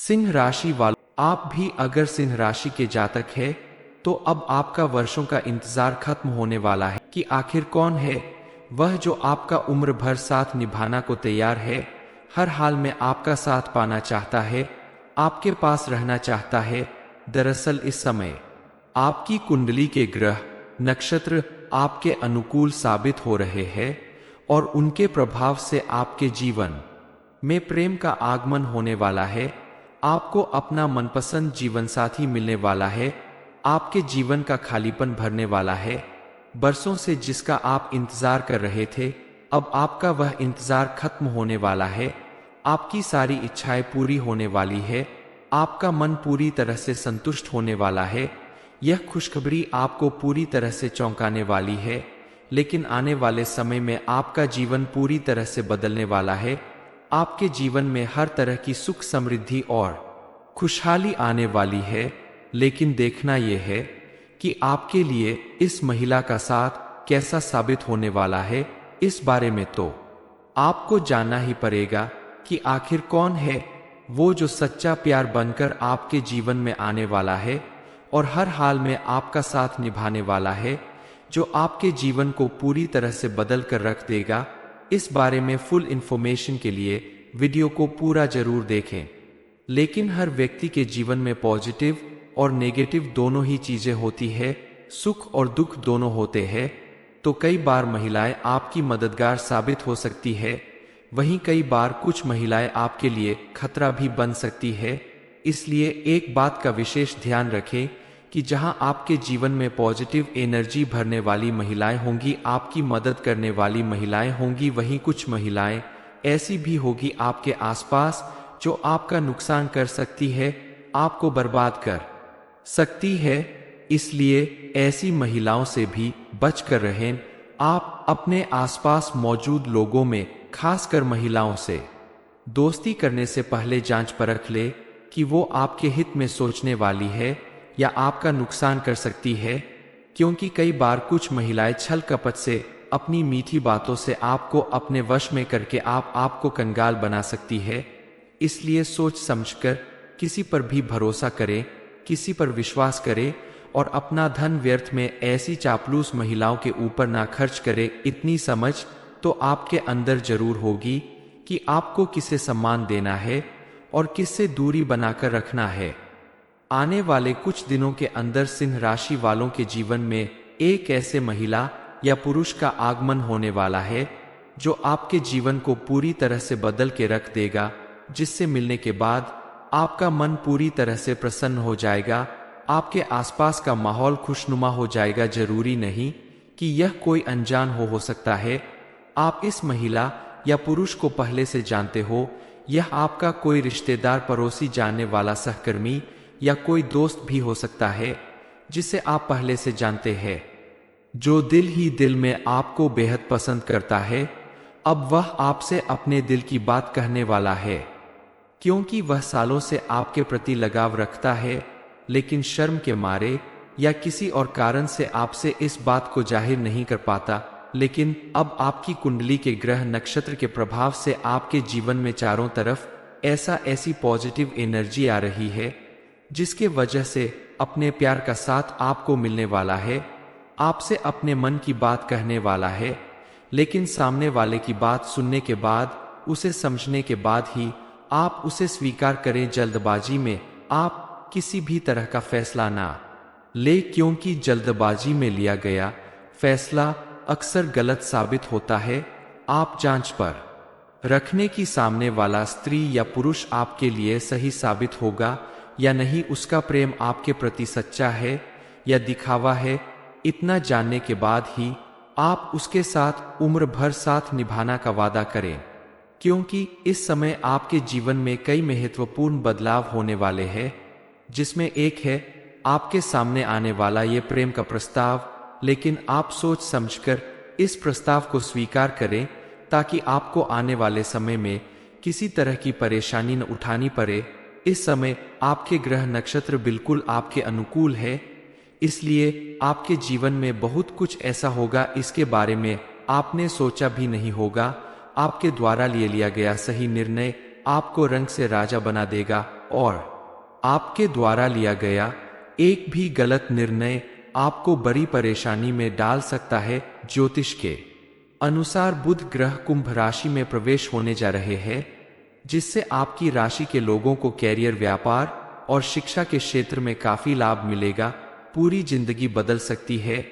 सिंह राशि वालों, आप भी अगर सिंह राशि के जातक है तो अब आपका वर्षों का इंतजार खत्म होने वाला है कि आखिर कौन है वह जो आपका उम्र भर साथ निभाना को तैयार है, हर हाल में आपका साथ पाना चाहता है, आपके पास रहना चाहता है। दरअसल इस समय आपकी कुंडली के ग्रह नक्षत्र आपके अनुकूल साबित हो रहे हैं और उनके प्रभाव से आपके जीवन में प्रेम का आगमन होने वाला है। आपको अपना मनपसंद जीवन साथी मिलने वाला है, आपके जीवन का खालीपन भरने वाला है। बरसों से जिसका आप इंतजार कर रहे थे, अब आपका वह इंतजार खत्म होने वाला है। आपकी सारी इच्छाएं पूरी होने वाली है, आपका मन पूरी तरह से संतुष्ट होने वाला है। यह खुशखबरी आपको पूरी तरह से चौंकाने वाली है, लेकिन आने वाले समय में आपका जीवन पूरी तरह से बदलने वाला है। आपके जीवन में हर तरह की सुख समृद्धि और खुशहाली आने वाली है, लेकिन देखना यह है कि आपके लिए इस महिला का साथ कैसा साबित होने वाला है। इस बारे में तो आपको जानना ही पड़ेगा कि आखिर कौन है वो जो सच्चा प्यार बनकर आपके जीवन में आने वाला है और हर हाल में आपका साथ निभाने वाला है, जो आपके जीवन को पूरी तरह से बदल कर रख देगा। इस बारे में फुल इंफॉर्मेशन के लिए वीडियो को पूरा जरूर देखें। लेकिन हर व्यक्ति के जीवन में पॉजिटिव और नेगेटिव दोनों ही चीजें होती है, सुख और दुख दोनों होते हैं। तो कई बार महिलाएं आपकी मददगार साबित हो सकती है, वहीं कई बार कुछ महिलाएं आपके लिए खतरा भी बन सकती है। इसलिए एक बात का विशेष ध्यान रखें कि जहां आपके जीवन में पॉजिटिव एनर्जी भरने वाली महिलाएं होंगी, आपकी मदद करने वाली महिलाएं होंगी, वहीं कुछ महिलाएं ऐसी भी होगी आपके आसपास जो आपका नुकसान कर सकती है, आपको बर्बाद कर सकती है। इसलिए ऐसी महिलाओं से भी बच कर रहें। आप अपने आसपास मौजूद लोगों में, खासकर महिलाओं से दोस्ती करने से पहले जांच परख ले कि वो आपके हित में सोचने वाली है या आपका नुकसान कर सकती है, क्योंकि कई बार कुछ महिलाएं छल कपट से, अपनी मीठी बातों से आपको अपने वश में करके आपको कंगाल बना सकती है। इसलिए सोच समझकर किसी पर भी भरोसा करें, किसी पर विश्वास करें और अपना धन व्यर्थ में ऐसी चापलूस महिलाओं के ऊपर ना खर्च करें। इतनी समझ तो आपके अंदर जरूर होगी कि आपको किसे सम्मान देना है और किससे दूरी बनाकर रखना है। आने वाले कुछ दिनों के अंदर सिंह राशि वालों के जीवन में एक ऐसे महिला या पुरुष का आगमन होने वाला है जो आपके जीवन को पूरी तरह से बदल के रख देगा, जिससे मिलने के बाद आपका मन पूरी तरह से प्रसन्न हो जाएगा, आपके आसपास का माहौल खुशनुमा हो जाएगा। जरूरी नहीं कि यह कोई अनजान हो सकता है। आप इस महिला या पुरुष को पहले से जानते हो, यह आपका कोई रिश्तेदार, पड़ोसी, जानने वाला, सहकर्मी या कोई दोस्त भी हो सकता है जिसे आप पहले से जानते हैं, जो दिल ही दिल में आपको बेहद पसंद करता है। अब वह आपसे अपने दिल की बात कहने वाला है, क्योंकि वह सालों से आपके प्रति लगाव रखता है, लेकिन शर्म के मारे या किसी और कारण से आपसे इस बात को जाहिर नहीं कर पाता। लेकिन अब आपकी कुंडली के ग्रह नक्षत्र के प्रभाव से आपके जीवन में चारों तरफ ऐसी पॉजिटिव एनर्जी आ रही है, जिसके वजह से अपने प्यार का साथ आपको मिलने वाला है, आपसे अपने मन की बात कहने वाला है। लेकिन सामने वाले की बात सुनने के बाद, उसे समझने के बाद ही आप उसे स्वीकार करें। जल्दबाजी में आप किसी भी तरह का फैसला ना ले, क्योंकि जल्दबाजी में लिया गया फैसला अक्सर गलत साबित होता है। आप जांच पर रखने की सामने वाला स्त्री या पुरुष आपके लिए सही साबित होगा या नहीं, उसका प्रेम आपके प्रति सच्चा है या दिखावा है। इतना जानने के बाद ही आप उसके साथ उम्र भर साथ निभाना का वादा करें, क्योंकि इस समय आपके जीवन में कई महत्वपूर्ण बदलाव होने वाले हैं, जिसमें एक है आपके सामने आने वाला ये प्रेम का प्रस्ताव। लेकिन आप सोच समझकर इस प्रस्ताव को स्वीकार करें, ताकि आपको आने वाले समय में किसी तरह की परेशानी न उठानी पड़े। इस समय आपके ग्रह नक्षत्र बिल्कुल आपके अनुकूल है, इसलिए आपके जीवन में बहुत कुछ ऐसा होगा, इसके बारे में आपने सोचा भी नहीं होगा। आपके द्वारा लिया गया सही निर्णय आपको रंग से राजा बना देगा। और आपके द्वारा लिया गया एक भी गलत निर्णय आपको बड़ी परेशानी में डाल सकता है। ज्योतिष के अनुसार बुध ग्रह कुंभ राशि में प्रवेश होने जा रहे हैं, जिससे आपकी राशि के लोगों को कैरियर, व्यापार और शिक्षा के क्षेत्र में काफी लाभ मिलेगा। पूरी जिंदगी बदल सकती है।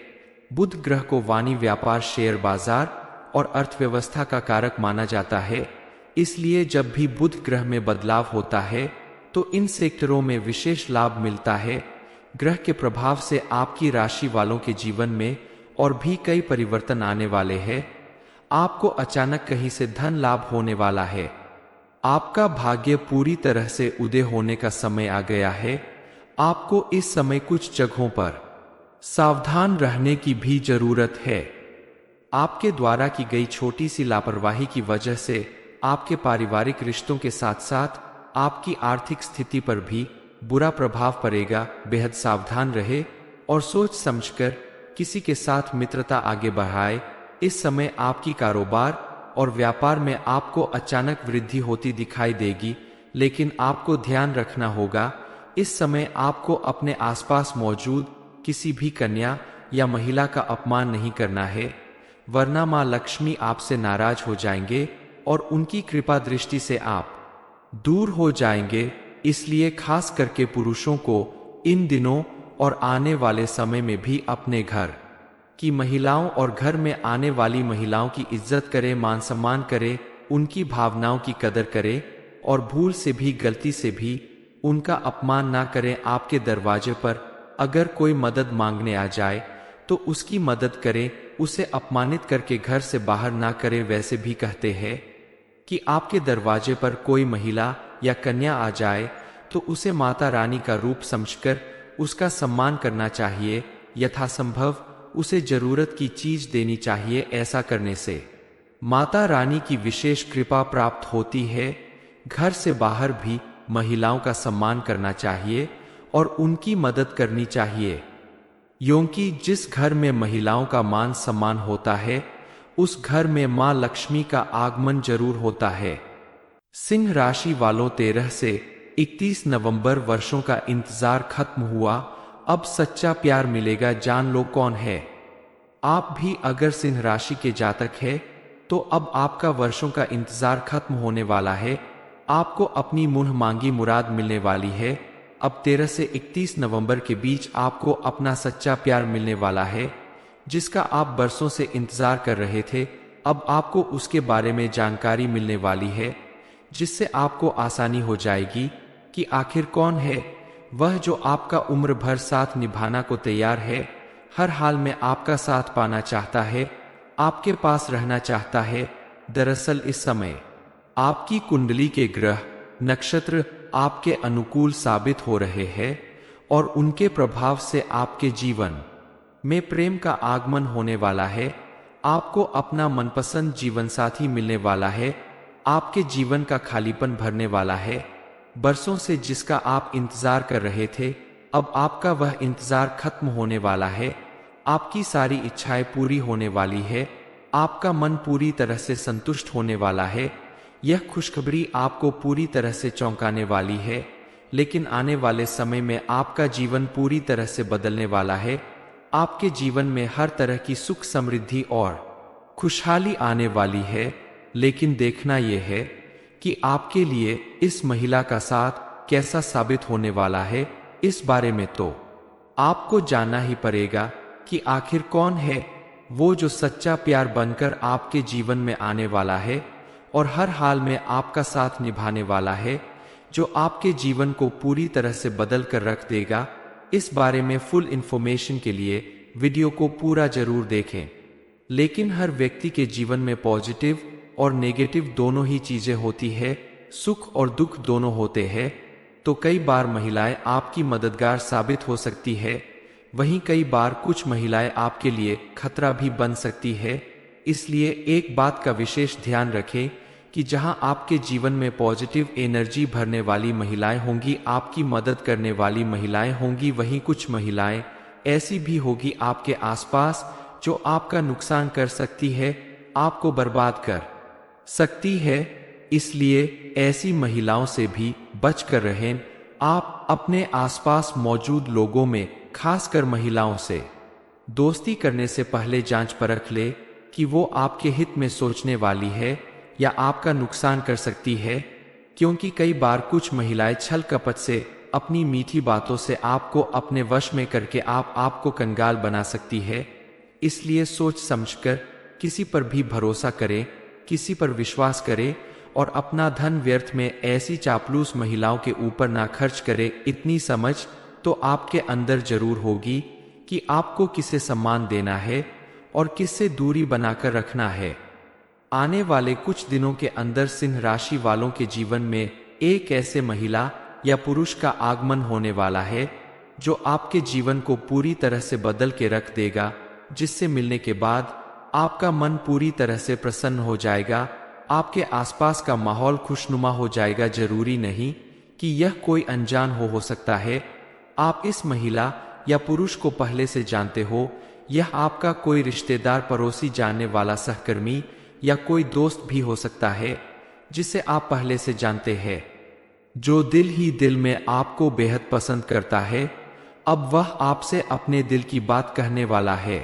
बुध ग्रह को वाणी, व्यापार, शेयर बाजार और अर्थव्यवस्था का कारक माना जाता है। इसलिए जब भी बुध ग्रह में बदलाव होता है तो इन सेक्टरों में विशेष लाभ मिलता है। ग्रह के प्रभाव से आपकी राशि वालों के जीवन में और भी कई परिवर्तन आने वाले हैं। आपको अचानक कहीं से धन लाभ होने वाला है। आपका भाग्य पूरी तरह से उदय होने का समय आ गया है। आपको इस समय कुछ जगहों पर सावधान रहने की भी जरूरत है। आपके द्वारा की गई छोटी सी लापरवाही की वजह से आपके पारिवारिक रिश्तों के साथ साथ आपकी आर्थिक स्थिति पर भी बुरा प्रभाव पड़ेगा। बेहद सावधान रहे और सोच समझकर किसी के साथ मित्रता आगे बढ़ाए। इस समय आपकी कारोबार और व्यापार में आपको अचानक वृद्धि होती दिखाई देगी, लेकिन आपको ध्यान रखना होगा, इस समय आपको अपने आसपास मौजूद किसी भी कन्या या महिला का अपमान नहीं करना है, वरना मां लक्ष्मी आपसे नाराज हो जाएंगे और उनकी कृपा दृष्टि से आप दूर हो जाएंगे। इसलिए खास करके पुरुषों को इन दिनों और आने वाले समय में भी अपने घर की महिलाओं और घर में आने वाली महिलाओं की इज्जत करें, मान सम्मान करें, उनकी भावनाओं की कदर करें और भूल से भी, गलती से भी उनका अपमान ना करें। आपके दरवाजे पर अगर कोई मदद मांगने आ जाए तो उसकी मदद करें, उसे अपमानित करके घर से बाहर ना करें। वैसे भी कहते हैं कि आपके दरवाजे पर कोई महिला या कन्या आ जाए तो उसे माता रानी का रूप समझकर उसका सम्मान करना चाहिए। यथासंभव उसे जरूरत की चीज देनी चाहिए। ऐसा करने से माता रानी की विशेष कृपा प्राप्त होती है। घर से बाहर भी महिलाओं का सम्मान करना चाहिए और उनकी मदद करनी चाहिए, क्योंकि जिस घर में महिलाओं का मान सम्मान होता है उस घर में मां लक्ष्मी का आगमन जरूर होता है। सिंह राशि वालों, 13 से 31 नवंबर वर्षों का इंतजार खत्म हुआ। अब सच्चा प्यार मिलेगा। जान लो कौन है आप भी अगर सिंह राशि के जातक है तो अब आपका वर्षों का इंतजार खत्म होने वाला है। आपको अपनी मुंह मांगी मुराद मिलने वाली है। अब 13 से 31 नवंबर के बीच आपको अपना सच्चा प्यार मिलने वाला है, जिसका आप बरसों से इंतजार कर रहे थे। अब आपको उसके बारे में जानकारी मिलने वाली है, जिससे आपको आसानी हो जाएगी कि आखिर कौन है वह जो आपका उम्र भर साथ निभाना को तैयार है, हर हाल में आपका साथ पाना चाहता है, आपके पास रहना चाहता है। दरअसल इस समय आपकी कुंडली के ग्रह, नक्षत्र आपके अनुकूल साबित हो रहे हैं और उनके प्रभाव से आपके जीवन में प्रेम का आगमन होने वाला है। आपको अपना मनपसंद जीवन साथी मिलने वाला है। आपके जीवन का खालीपन भरने वाला है। बरसों से जिसका आप इंतजार कर रहे थे, अब आपका वह इंतजार खत्म होने वाला है। आपकी सारी इच्छाएं पूरी होने वाली है। आपका मन पूरी तरह से संतुष्ट होने वाला है। यह खुशखबरी आपको पूरी तरह से चौंकाने वाली है, लेकिन आने वाले समय में आपका जीवन पूरी तरह से बदलने वाला है। आपके जीवन में हर तरह की सुख, समृद्धि और खुशहाली आने वाली है। लेकिन देखना यह है कि आपके लिए इस महिला का साथ कैसा साबित होने वाला है। इस बारे में तो आपको जानना ही पड़ेगा कि आखिर कौन है वो जो सच्चा प्यार बनकर आपके जीवन में आने वाला है और हर हाल में आपका साथ निभाने वाला है, जो आपके जीवन को पूरी तरह से बदल कर रख देगा। इस बारे में फुल इंफॉर्मेशन के लिए वीडियो को पूरा जरूर देखें। लेकिन हर व्यक्ति के जीवन में पॉजिटिव और नेगेटिव दोनों ही चीजें होती है, सुख और दुख दोनों होते हैं। तो कई बार महिलाएं आपकी मददगार साबित हो सकती है, वहीं कई बार कुछ महिलाएं आपके लिए खतरा भी बन सकती है। इसलिए एक बात का विशेष ध्यान रखें कि जहां आपके जीवन में पॉजिटिव एनर्जी भरने वाली महिलाएं होंगी, आपकी मदद करने वाली महिलाएं होंगी, वहीं कुछ महिलाएं ऐसी भी होगी आपके आसपास जो आपका नुकसान कर सकती है, आपको बर्बाद कर सकती है। इसलिए ऐसी महिलाओं से भी बच कर रहें। आप अपने आसपास मौजूद लोगों में, खासकर महिलाओं से दोस्ती करने से पहले जांच परख ले कि वो आपके हित में सोचने वाली है या आपका नुकसान कर सकती है, क्योंकि कई बार कुछ महिलाएं छल कपट से, अपनी मीठी बातों से आपको अपने वश में करके आपको कंगाल बना सकती है। इसलिए सोच समझकर किसी पर भी भरोसा करें, किसी पर विश्वास करें और अपना धन व्यर्थ में ऐसी चापलूस महिलाओं के ऊपर ना खर्च करें। इतनी समझ तो आपके अंदर जरूर होगी कि आपको किसे सम्मान देना है और किससे दूरी बनाकर रखना है। आने वाले कुछ दिनों के अंदर सिंह राशि वालों के जीवन में एक ऐसे महिला या पुरुष का आगमन होने वाला है जो आपके जीवन को पूरी तरह से बदल के रख देगा, जिससे मिलने के बाद आपका मन पूरी तरह से प्रसन्न हो जाएगा, आपके आसपास का माहौल खुशनुमा हो जाएगा। जरूरी नहीं कि यह कोई अनजान हो सकता है। आप इस महिला या पुरुष को पहले से जानते हो। यह आपका कोई रिश्तेदार, पड़ोसी, जानने वाला, सहकर्मी या कोई दोस्त भी हो सकता है जिसे आप पहले से जानते हैं, जो दिल ही दिल में आपको बेहद पसंद करता है। अब वह आपसे अपने दिल की बात कहने वाला है,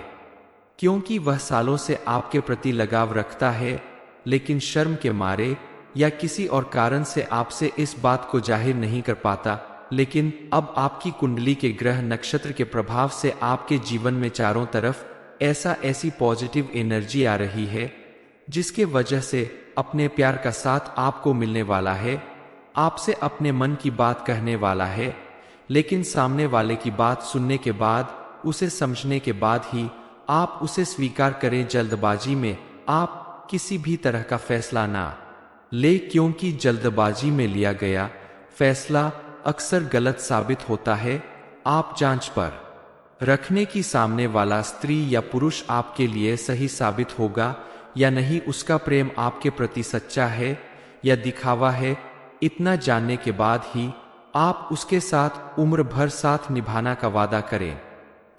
क्योंकि वह सालों से आपके प्रति लगाव रखता है, लेकिन शर्म के मारे या किसी और कारण से आपसे इस बात को जाहिर नहीं कर पाता। लेकिन अब आपकी कुंडली के ग्रह नक्षत्र के प्रभाव से आपके जीवन में चारों तरफ ऐसी पॉजिटिव एनर्जी आ रही है, जिसके वजह से अपने प्यार का साथ आपको मिलने वाला है, आपसे अपने मन की बात कहने वाला है। लेकिन सामने वाले की बात सुनने के बाद, उसे समझने के बाद ही आप उसे स्वीकार करें। जल्दबाजी में आप किसी भी तरह का फैसला ना ले, क्योंकि जल्दबाजी में लिया गया फैसला अक्सर गलत साबित होता है। आप जांच पर रखने की सामने वाला स्त्री या पुरुष आपके लिए सही साबित होगा या नहीं, उसका प्रेम आपके प्रति सच्चा है या दिखावा है। इतना जानने के बाद ही आप उसके साथ उम्र भर साथ निभाना का वादा करें,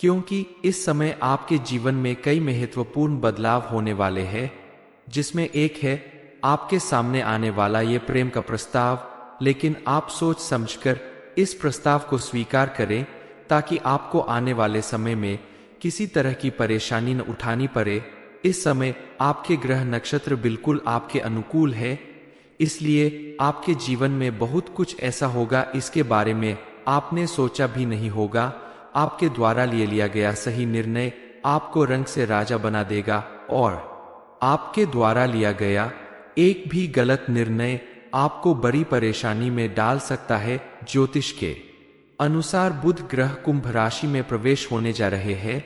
क्योंकि इस समय आपके जीवन में कई महत्वपूर्ण बदलाव होने वाले हैं, जिसमें एक है आपके सामने आने वाला ये प्रेम का प्रस्ताव। लेकिन आप सोच समझकर इस प्रस्ताव को स्वीकार करें, ताकि आपको आने वाले समय में किसी तरह की परेशानी न उठानी पड़े। इस समय आपके ग्रह नक्षत्र बिल्कुल आपके अनुकूल है, इसलिए आपके जीवन में बहुत कुछ ऐसा होगा, इसके बारे में आपने सोचा भी नहीं होगा। आपके द्वारा लिया गया सही निर्णय आपको रंग से राजा बना देगा, और आपके द्वारा लिया गया एक भी गलत निर्णय आपको बड़ी परेशानी में डाल सकता है। ज्योतिष के अनुसार बुध ग्रह कुंभ राशि में प्रवेश होने जा रहे हैं,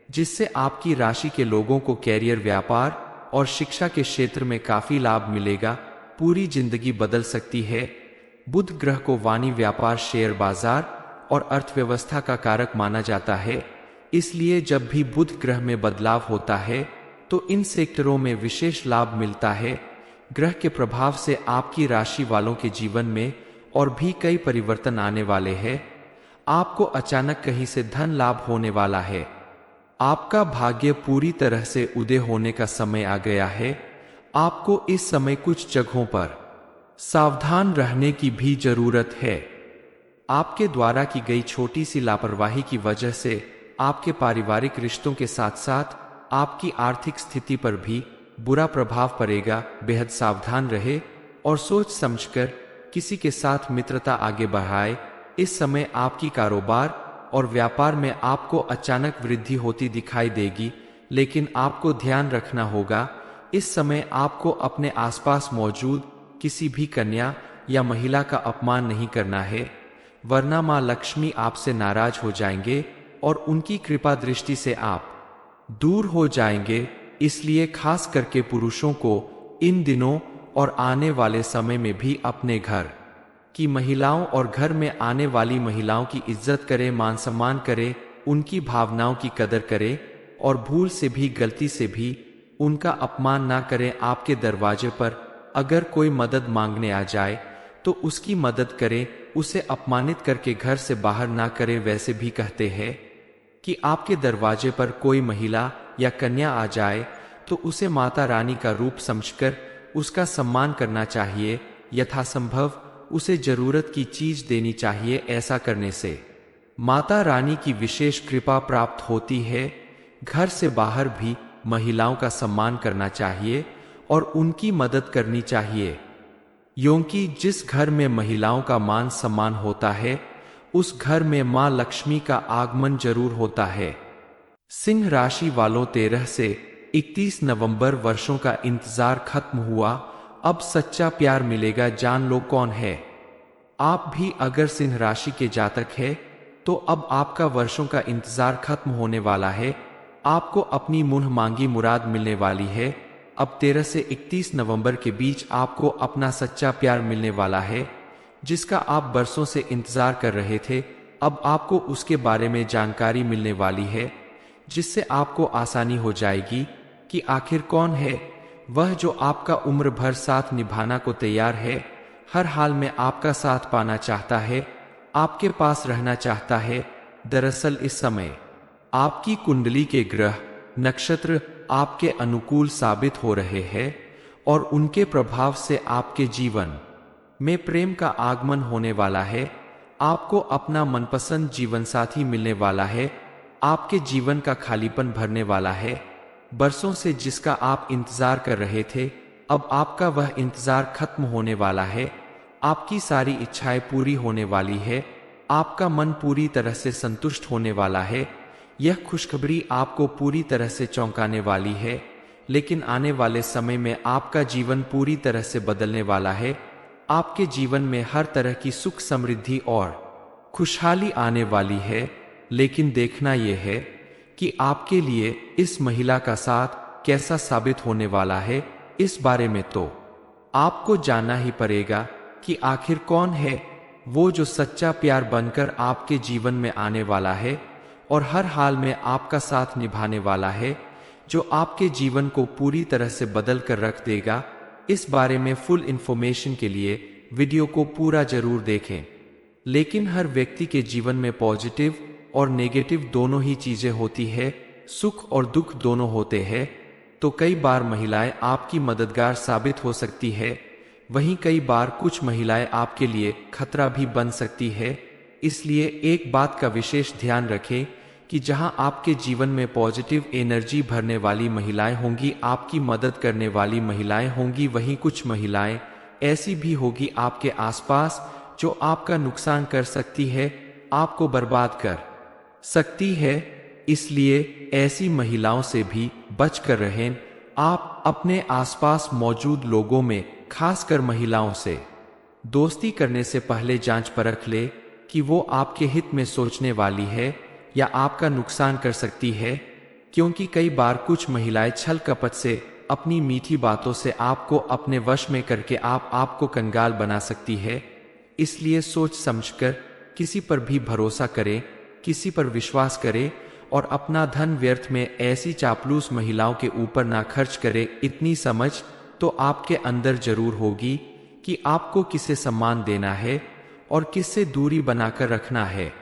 जिससे आपकी राशि के लोगों को कैरियर, व्यापार और शिक्षा के क्षेत्र में काफी लाभ मिलेगा। पूरी जिंदगी बदल सकती है। बुध ग्रह को वाणी, व्यापार, शेयर बाजार और अर्थव्यवस्था का कारक माना जाता है, इसलिए जब भी बुध ग्रह में बदलाव होता है तो इन सेक्टरों में विशेष लाभ मिलता है। ग्रह के प्रभाव से आपकी राशि वालों के जीवन में और भी कई परिवर्तन आने वाले हैं। आपको अचानक कहीं से धन लाभ होने वाला है। आपका भाग्य पूरी तरह से उदय होने का समय आ गया है। आपको इस समय कुछ जगहों पर सावधान रहने की भी जरूरत है। आपके द्वारा की गई छोटी सी लापरवाही की वजह से आपके पारिवारिक रिश्तों के साथ साथ आपकी आर्थिक स्थिति पर भी बुरा प्रभाव पड़ेगा। बेहद सावधान रहे और सोच समझकर किसी के साथ मित्रता आगे बढ़ाए। इस समय आपकी कारोबार और व्यापार में आपको अचानक वृद्धि होती दिखाई देगी, लेकिन आपको ध्यान रखना होगा, इस समय आपको अपने आसपास मौजूद किसी भी कन्या या महिला का अपमान नहीं करना है, वरना मां लक्ष्मी आपसे नाराज हो जाएंगे और उनकी कृपा दृष्टि से आप दूर हो जाएंगे। इसलिए खास करके पुरुषों को इन दिनों और आने वाले समय में भी अपने घर की महिलाओं और घर में आने वाली महिलाओं की इज्जत करें, मान सम्मान करें, उनकी भावनाओं की कदर करें और भूल से भी, गलती से भी उनका अपमान ना करें। आपके दरवाजे पर अगर कोई मदद मांगने आ जाए तो उसकी मदद करें, उसे अपमानित करके घर से बाहर ना करें। वैसे भी कहते हैं कि आपके दरवाजे पर कोई महिला या कन्या आ जाए तो उसे माता रानी का रूप समझकर उसका सम्मान करना चाहिए। यथासंभव उसे जरूरत की चीज देनी चाहिए। ऐसा करने से माता रानी की विशेष कृपा प्राप्त होती है। घर से बाहर भी महिलाओं का सम्मान करना चाहिए और उनकी मदद करनी चाहिए, क्योंकि जिस घर में महिलाओं का मान सम्मान होता है उस घर में मां लक्ष्मी का आगमन जरूर होता है। सिंह राशि वालों 13 से 31 नवंबर वर्षों का इंतजार खत्म हुआ, अब सच्चा प्यार मिलेगा। जान लो कौन है आप भी अगर सिंह राशि के जातक है तो अब आपका वर्षों का इंतजार खत्म होने वाला है। आपको अपनी मुंह मांगी मुराद मिलने वाली है। अब 13 से 31 नवंबर के बीच आपको अपना सच्चा प्यार मिलने वाला है, जिसका आप बरसों से इंतजार कर रहे थे। अब आपको उसके बारे में जानकारी मिलने वाली है, जिससे आपको आसानी हो जाएगी कि आखिर कौन है वह जो आपका उम्र भर साथ निभाना को तैयार है, हर हाल में आपका साथ पाना चाहता है, आपके पास रहना चाहता है। दरअसल इस समय आपकी कुंडली के ग्रह नक्षत्र आपके अनुकूल साबित हो रहे हैं और उनके प्रभाव से आपके जीवन में प्रेम का आगमन होने वाला है। आपको अपना मनपसंद जीवन साथी मिलने वाला है। आपके जीवन का खालीपन भरने वाला है। बरसों से जिसका आप इंतजार कर रहे थे, अब आपका वह इंतजार खत्म होने वाला है। आपकी सारी इच्छाएं पूरी होने वाली है। आपका मन पूरी तरह से संतुष्ट होने वाला है। यह खुशखबरी आपको पूरी तरह से चौंकाने वाली है, लेकिन आने वाले समय में आपका जीवन पूरी तरह से बदलने वाला है। आपके जीवन में हर तरह की सुख समृद्धि और खुशहाली आने वाली है। लेकिन देखना यह है कि आपके लिए इस महिला का साथ कैसा साबित होने वाला है। इस बारे में तो आपको जानना ही पड़ेगा कि आखिर कौन है वो जो सच्चा प्यार बनकर आपके जीवन में आने वाला है और हर हाल में आपका साथ निभाने वाला है, जो आपके जीवन को पूरी तरह से बदल कर रख देगा। इस बारे में फुल इंफॉर्मेशन के लिए वीडियो को पूरा जरूर देखें। लेकिन हर व्यक्ति के जीवन में पॉजिटिव और नेगेटिव दोनों ही चीजें होती है, सुख और दुख दोनों होते हैं। तो कई बार महिलाएं आपकी मददगार साबित हो सकती है, वहीं कई बार कुछ महिलाएं आपके लिए खतरा भी बन सकती है। इसलिए एक बात का विशेष ध्यान रखें कि जहां आपके जीवन में पॉजिटिव एनर्जी भरने वाली महिलाएं होंगी, आपकी मदद करने वाली महिलाएं होंगी, वहीं कुछ महिलाएं ऐसी भी होगी आपके आसपास जो आपका नुकसान कर सकती है, आपको बर्बाद कर सकती है। इसलिए ऐसी महिलाओं से भी बच कर रहें। आप अपने आसपास मौजूद लोगों में, खासकर महिलाओं से दोस्ती करने से पहले जांच परख ले कि वो आपके हित में सोचने वाली है या आपका नुकसान कर सकती है, क्योंकि कई बार कुछ महिलाएं छल कपट से, अपनी मीठी बातों से आपको अपने वश में करके आपको कंगाल बना सकती है। इसलिए सोच समझकर किसी पर भी भरोसा करें, किसी पर विश्वास करें और अपना धन व्यर्थ में ऐसी चापलूस महिलाओं के ऊपर ना खर्च करें। इतनी समझ तो आपके अंदर जरूर होगी कि आपको किसे सम्मान देना है और किससे दूरी बनाकर रखना है।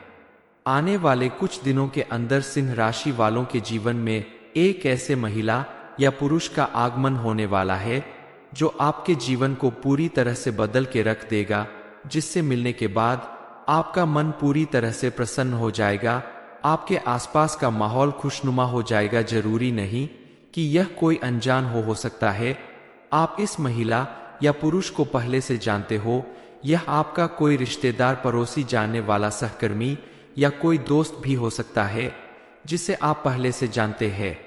आने वाले कुछ दिनों के अंदर सिंह राशि वालों के जीवन में एक ऐसे महिला या पुरुष का आगमन होने वाला है जो आपके जीवन को पूरी तरह से बदल के रख देगा, जिससे मिलने के बाद आपका मन पूरी तरह से प्रसन्न हो जाएगा। आपके आसपास का माहौल खुशनुमा हो जाएगा। जरूरी नहीं कि यह कोई अनजान हो सकता है। आप इस महिला या पुरुष को पहले से जानते हो। यह आपका कोई रिश्तेदार, पड़ोसी, जानने वाला, सहकर्मी या कोई दोस्त भी हो सकता है जिसे आप पहले से जानते हैं,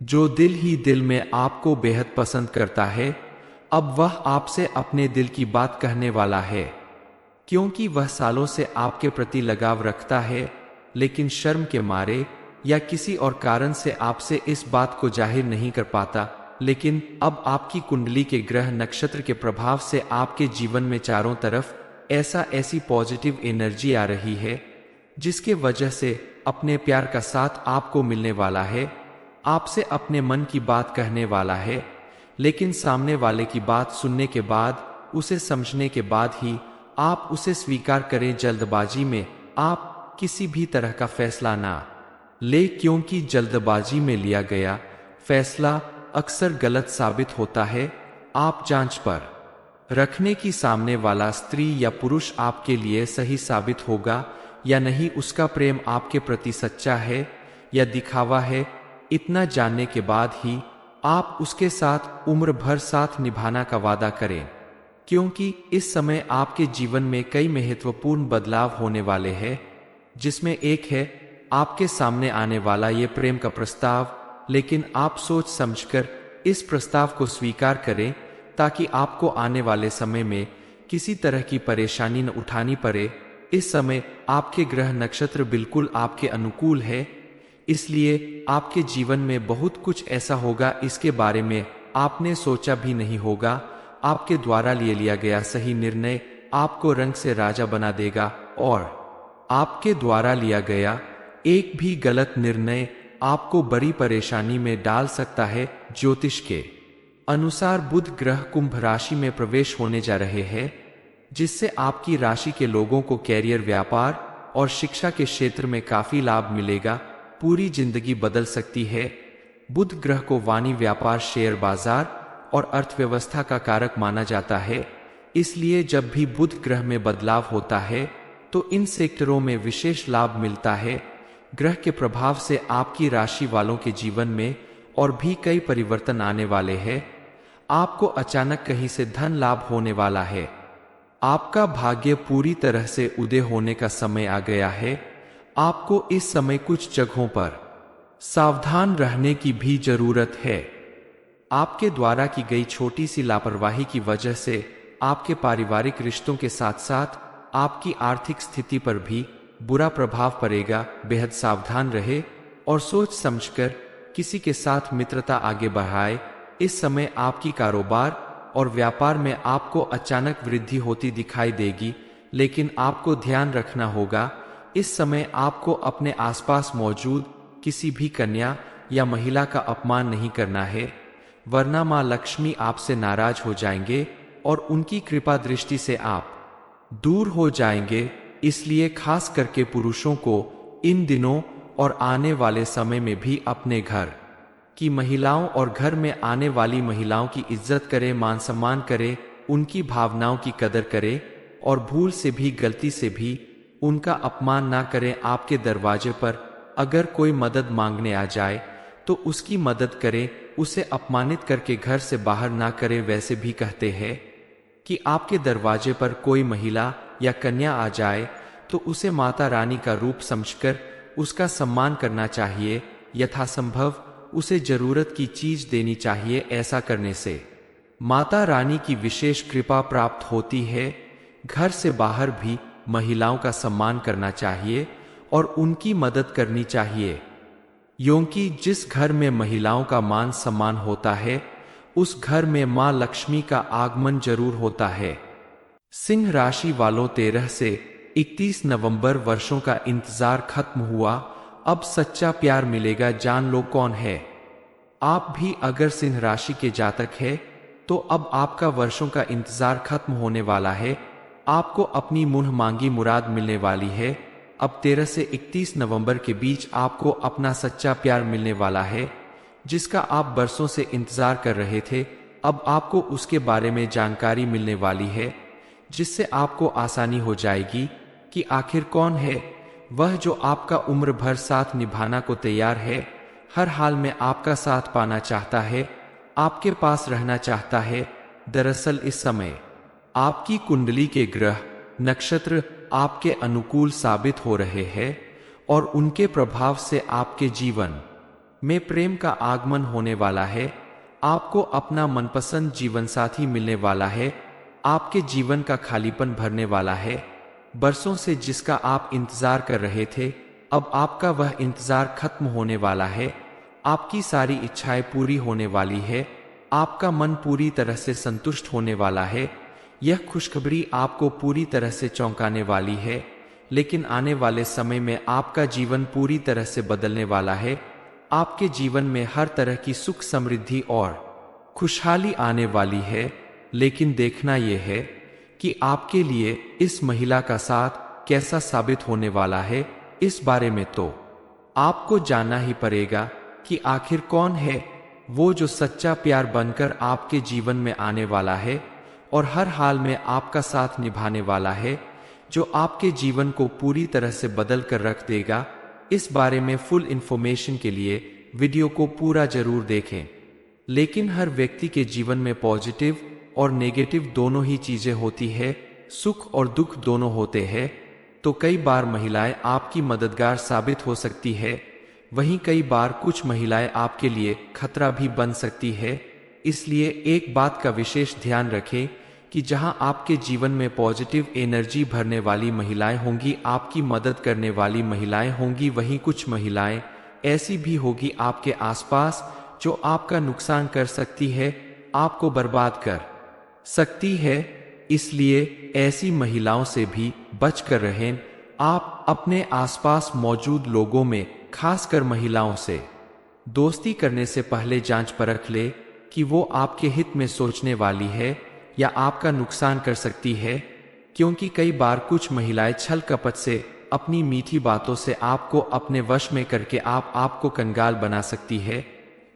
जो दिल ही दिल में आपको बेहद पसंद करता है। अब वह आपसे अपने दिल की बात कहने वाला है, क्योंकि वह सालों से आपके प्रति लगाव रखता है, लेकिन शर्म के मारे या किसी और कारण से आपसे इस बात को जाहिर नहीं कर पाता। लेकिन अब आपकी कुंडली के ग्रह नक्षत्र के प्रभाव से आपके जीवन में चारों तरफ ऐसी पॉजिटिव एनर्जी आ रही है, जिसके वजह से अपने प्यार का साथ आपको मिलने वाला है। आपसे अपने मन की बात कहने वाला है, लेकिन सामने वाले की बात सुनने के बाद, उसे समझने के बाद ही आप उसे स्वीकार करें। जल्दबाजी में आप किसी भी तरह का फैसला ना ले, क्योंकि जल्दबाजी में लिया गया फैसला अक्सर गलत साबित होता है। आप जांच पर रखने की सामने वाला स्त्री या पुरुष आपके लिए सही साबित होगा या नहीं, उसका प्रेम आपके प्रति सच्चा है या दिखावा है, इतना जानने के बाद ही आप उसके साथ उम्र भर साथ निभाना का वादा करें। क्योंकि इस समय आपके जीवन में कई महत्वपूर्ण बदलाव होने वाले हैं, जिसमें एक है आपके सामने आने वाला ये प्रेम का प्रस्ताव। लेकिन आप सोच समझकर इस प्रस्ताव को स्वीकार करें ताकि आपको आने वाले समय में किसी तरह की परेशानी न उठानी पड़े। इस समय आपके ग्रह नक्षत्र बिल्कुल आपके अनुकूल है, इसलिए आपके जीवन में बहुत कुछ ऐसा होगा इसके बारे में आपने सोचा भी नहीं होगा। आपके द्वारा लिया गया सही निर्णय आपको रंग से राजा बना देगा और आपके द्वारा लिया गया एक भी गलत निर्णय आपको बड़ी परेशानी में डाल सकता है। ज्योतिष के अनुसार बुध ग्रह कुंभ राशि में प्रवेश होने जा रहे हैं, जिससे आपकी राशि के लोगों को कैरियर, व्यापार और शिक्षा के क्षेत्र में काफी लाभ मिलेगा। पूरी जिंदगी बदल सकती है। बुध ग्रह को वाणी, व्यापार, शेयर बाजार और अर्थव्यवस्था का कारक माना जाता है, इसलिए जब भी बुध ग्रह में बदलाव होता है तो इन सेक्टरों में विशेष लाभ मिलता है। ग्रह के प्रभाव से आपकी राशि वालों के जीवन में और भी कई परिवर्तन आने वाले हैं। आपको अचानक कहीं से धन लाभ होने वाला है। आपका भाग्य पूरी तरह से उदय होने का समय आ गया है। आपको इस समय कुछ जगहों पर सावधान रहने की भी जरूरत है। आपके द्वारा की गई छोटी सी लापरवाही की वजह से आपके पारिवारिक रिश्तों के साथ साथ आपकी आर्थिक स्थिति पर भी बुरा प्रभाव पड़ेगा। बेहद सावधान रहे और सोच समझकर किसी के साथ मित्रता आगे बढ़ाए। इस समय आपकी कारोबार और व्यापार में आपको अचानक वृद्धि होती दिखाई देगी, लेकिन आपको ध्यान रखना होगा इस समय आपको अपने आसपास मौजूद किसी भी कन्या या महिला का अपमान नहीं करना है, वरना मां लक्ष्मी आपसे नाराज हो जाएंगे और उनकी कृपा दृष्टि से आप दूर हो जाएंगे। इसलिए खास करके पुरुषों को इन दिनों और आने वाले समय में भी अपने घर की महिलाओं और घर में आने वाली महिलाओं की इज्जत करें, मान सम्मान करें, उनकी भावनाओं की कदर करें और भूल से भी, गलती से भी उनका अपमान ना करें। आपके दरवाजे पर अगर कोई मदद मांगने आ जाए तो उसकी मदद करें, उसे अपमानित करके घर से बाहर ना करें। वैसे भी कहते हैं कि आपके दरवाजे पर कोई महिला या कन्या आ जाए तो उसे माता रानी का रूप समझकर उसका सम्मान करना चाहिए। यथासंभव उसे जरूरत की चीज देनी चाहिए। ऐसा करने से माता रानी की विशेष कृपा प्राप्त होती है। घर से बाहर भी महिलाओं का सम्मान करना चाहिए और उनकी मदद करनी चाहिए, क्योंकि जिस घर में महिलाओं का मान सम्मान होता है उस घर में मां लक्ष्मी का आगमन जरूर होता है। सिंह राशि वालों 13 से 31 नवंबर वर्षों का इंतजार खत्म हुआ, अब सच्चा प्यार मिलेगा। जान लो कौन है। आप भी अगर सिंह राशि के जातक है तो अब आपका वर्षों का इंतजार खत्म होने वाला है। आपको अपनी मुंह मांगी मुराद मिलने वाली है। अब 13 से 31 नवंबर के बीच आपको अपना सच्चा प्यार मिलने वाला है, जिसका आप बरसों से इंतजार कर रहे थे। अब आपको उसके बारे में जानकारी मिलने वाली है, जिससे आपको आसानी हो जाएगी कि आखिर कौन है वह जो आपका उम्र भर साथ निभाना को तैयार है, हर हाल में आपका साथ पाना चाहता है, आपके पास रहना चाहता है। दरअसल इस समय आपकी कुंडली के ग्रह नक्षत्र आपके अनुकूल साबित हो रहे हैं और उनके प्रभाव से आपके जीवन में प्रेम का आगमन होने वाला है। आपको अपना मनपसंद जीवन साथी मिलने वाला है। आपके जीवन का खालीपन भरने वाला है। बरसों से जिसका आप इंतजार कर रहे थे, अब आपका वह इंतजार खत्म होने वाला है। आपकी सारी इच्छाएं पूरी होने वाली है। आपका मन पूरी तरह से संतुष्ट होने वाला है। यह खुशखबरी आपको पूरी तरह से चौंकाने वाली है, लेकिन आने वाले समय में आपका जीवन पूरी तरह से बदलने वाला है। आपके जीवन में हर तरह की सुख, समृद्धि और खुशहाली आने वाली है, लेकिन देखना यह है कि आपके लिए इस महिला का साथ कैसा साबित होने वाला है। इस बारे में तो आपको जानना ही पड़ेगा कि आखिर कौन है वो जो सच्चा प्यार बनकर आपके जीवन में आने वाला है और हर हाल में आपका साथ निभाने वाला है, जो आपके जीवन को पूरी तरह से बदल कर रख देगा। इस बारे में फुल इंफॉर्मेशन के लिए वीडियो को पूरा जरूर देखें। लेकिन हर व्यक्ति के जीवन में पॉजिटिव और नेगेटिव दोनों ही चीजें होती है, सुख और दुख दोनों होते हैं। तो कई बार महिलाएं आपकी मददगार साबित हो सकती है, वहीं कई बार कुछ महिलाएं आपके लिए खतरा भी बन सकती है। इसलिए एक बात का विशेष ध्यान रखें कि जहां आपके जीवन में पॉजिटिव एनर्जी भरने वाली महिलाएं होंगी, आपकी मदद करने वाली महिलाएं होंगी, वहीं कुछ महिलाएं ऐसी भी होगी आपके आसपास जो आपका नुकसान कर सकती है, आपको बर्बाद कर सकती है। इसलिए ऐसी महिलाओं से भी बच कर रहें। आप अपने आसपास मौजूद लोगों में, खासकर महिलाओं से दोस्ती करने से पहले जांच परख ले कि वो आपके हित में सोचने वाली है या आपका नुकसान कर सकती है, क्योंकि कई बार कुछ महिलाएं छल कपट से, अपनी मीठी बातों से आपको अपने वश में करके आपको कंगाल बना सकती है।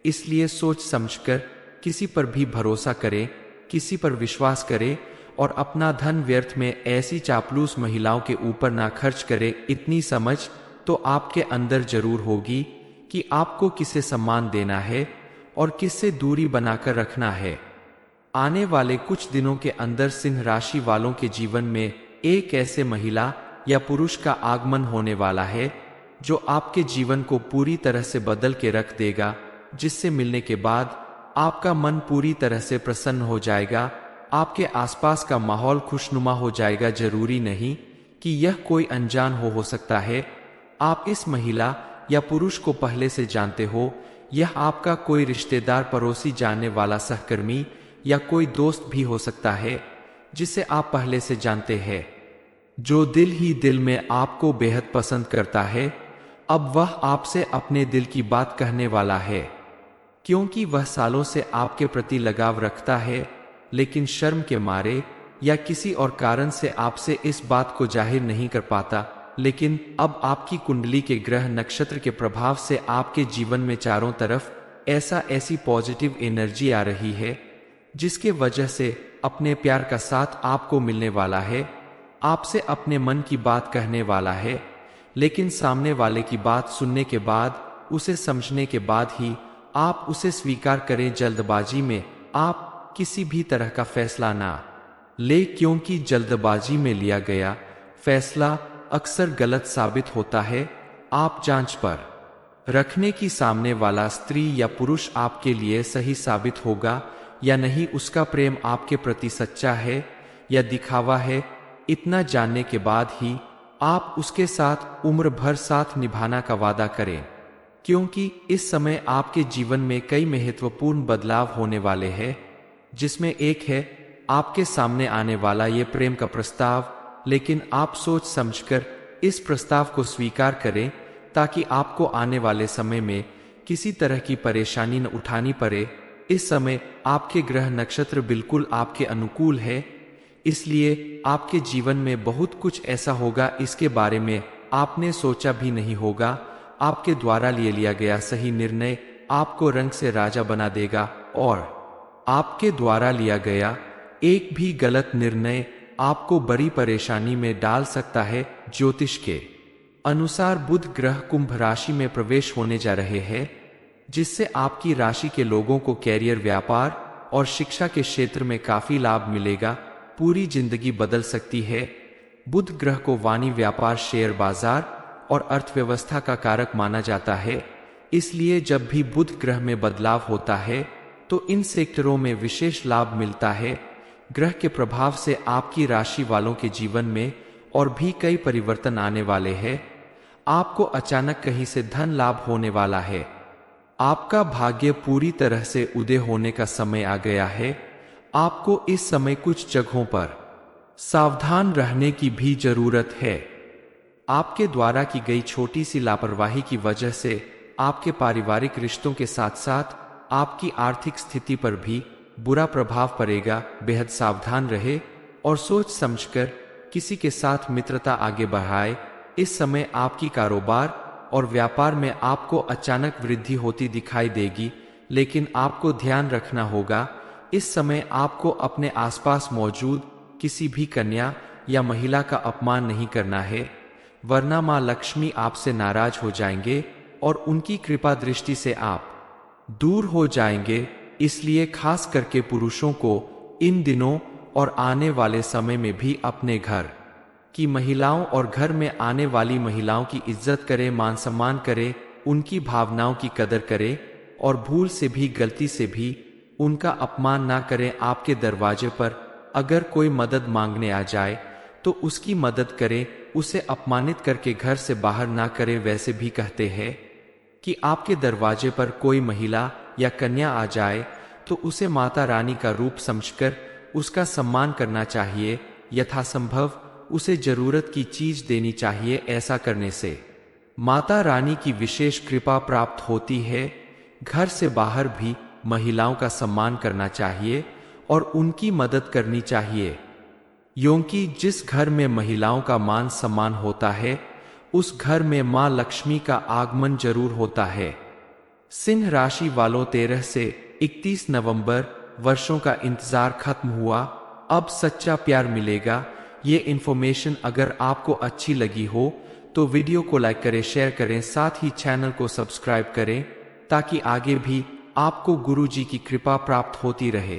इसलिए सोच समझकर किसी पर भी भरोसा करें, किसी पर विश्वास करें और अपना धन व्यर्थ में ऐसी चापलूस महिलाओं के ऊपर ना खर्च करें। इतनी समझ तो आपके अंदर जरूर होगी कि आपको किसे सम्मान देना है और किससे दूरी बनाकर रखना है। आने वाले कुछ दिनों के अंदर सिंह राशि वालों के जीवन में एक ऐसे महिला या पुरुष का आगमन होने वाला है जो आपके जीवन को पूरी तरह से बदल के रख देगा, जिससे मिलने के बाद आपका मन पूरी तरह से प्रसन्न हो जाएगा, आपके आसपास का माहौल खुशनुमा हो जाएगा। जरूरी नहीं कि यह कोई अनजान हो सकता है। आप इस महिला या पुरुष को पहले से जानते हो, यह आपका कोई रिश्तेदार, पड़ोसी, जानने वाला, सहकर्मी या कोई दोस्त भी हो सकता है जिसे आप पहले से जानते हैं, जो दिल ही दिल में आपको बेहद पसंद करता है। अब वह आपसे अपने दिल की बात कहने वाला है, क्योंकि वह सालों से आपके प्रति लगाव रखता है, लेकिन शर्म के मारे या किसी और कारण से आपसे इस बात को जाहिर नहीं कर पाता। लेकिन अब आपकी कुंडली के ग्रह नक्षत्र के प्रभाव से आपके जीवन में चारों तरफ ऐसी पॉजिटिव एनर्जी आ रही है, जिसके वजह से अपने प्यार का साथ आपको मिलने वाला है, आपसे अपने मन की बात कहने वाला है। लेकिन सामने वाले की बात सुनने के बाद, उसे समझने के बाद ही आप उसे स्वीकार करें। जल्दबाजी में आप किसी भी तरह का फैसला ना ले, क्योंकि जल्दबाजी में लिया गया फैसला अक्सर गलत साबित होता है। आप जांच पर रखने की सामने वाला स्त्री या पुरुष आपके लिए सही साबित होगा या नहीं, उसका प्रेम आपके प्रति सच्चा है या दिखावा है। इतना जानने के बाद ही आप उसके साथ उम्र भर साथ निभाना का वादा करें, क्योंकि इस समय आपके जीवन में कई महत्वपूर्ण बदलाव होने वाले हैं, जिसमें एक है आपके सामने आने वाला ये प्रेम का प्रस्ताव। लेकिन आप सोच समझकर इस प्रस्ताव को स्वीकार करें, ताकि आपको आने वाले समय में किसी तरह की परेशानी न उठानी पड़े। इस समय आपके ग्रह नक्षत्र बिल्कुल आपके अनुकूल है, इसलिए आपके जीवन में बहुत कुछ ऐसा होगा, इसके बारे में आपने सोचा भी नहीं होगा। आपके द्वारा लिया गया सही निर्णय आपको रंग से राजा बना देगा, और आपके द्वारा लिया गया एक भी गलत निर्णय आपको बड़ी परेशानी में डाल सकता है। ज्योतिष के अनुसार बुध ग्रह कुंभ राशि में प्रवेश होने जा रहे हैं, जिससे आपकी राशि के लोगों को कैरियर, व्यापार और शिक्षा के क्षेत्र में काफी लाभ मिलेगा। पूरी जिंदगी बदल सकती है। बुध ग्रह को वाणी, व्यापार, शेयर बाजार और अर्थव्यवस्था का कारक माना जाता है। इसलिए जब भी बुध ग्रह में बदलाव होता है तो इन सेक्टरों में विशेष लाभ मिलता है। ग्रह के प्रभाव से आपकी राशि वालों के जीवन में और भी कई परिवर्तन आने वाले हैं। आपको अचानक कहीं से धन लाभ होने वाला है। आपका भाग्य पूरी तरह से उदय होने का समय आ गया है। आपको इस समय कुछ जगहों पर सावधान रहने की भी जरूरत है। आपके द्वारा की गई छोटी सी लापरवाही की वजह से आपके पारिवारिक रिश्तों के साथ साथ आपकी आर्थिक स्थिति पर भी बुरा प्रभाव पड़ेगा। बेहद सावधान रहे और सोच समझकर किसी के साथ मित्रता आगे बढ़ाए। इस समय आपकी कारोबार और व्यापार में आपको अचानक वृद्धि होती दिखाई देगी, लेकिन आपको ध्यान रखना होगा इस समय आपको अपने आसपास मौजूद किसी भी कन्या या महिला का अपमान नहीं करना है, वरना मां लक्ष्मी आपसे नाराज हो जाएंगे और उनकी कृपा दृष्टि से आप दूर हो जाएंगे। इसलिए खास करके पुरुषों को इन दिनों और आने वाले समय में भी अपने घर की महिलाओं और घर में आने वाली महिलाओं की इज्जत करे, मान सम्मान करे, उनकी भावनाओं की कदर करे और भूल से भी, गलती से भी उनका अपमान ना करें। आपके दरवाजे पर अगर कोई मदद मांगने आ जाए तो उसकी मदद करें, उसे अपमानित करके घर से बाहर ना करें। वैसे भी कहते हैं कि आपके दरवाजे पर कोई महिला या कन्या आ जाए तो उसे माता रानी का रूप समझकर उसका सम्मान करना चाहिए। यथासंभव उसे जरूरत की चीज देनी चाहिए। ऐसा करने से माता रानी की विशेष कृपा प्राप्त होती है। घर से बाहर भी महिलाओं का सम्मान करना चाहिए और उनकी मदद करनी चाहिए, क्योंकि जिस घर में महिलाओं का मान सम्मान होता है उस घर में मां लक्ष्मी का आगमन जरूर होता है। सिंह राशि वालों 13 से 31 नवंबर वर्षों का इंतजार खत्म हुआ, अब सच्चा प्यार मिलेगा। ये इन्फॉर्मेशन अगर आपको अच्छी लगी हो तो वीडियो को लाइक करें, शेयर करें, साथ ही चैनल को सब्सक्राइब करें ताकि आगे भी आपको गुरुजी की कृपा प्राप्त होती रहे।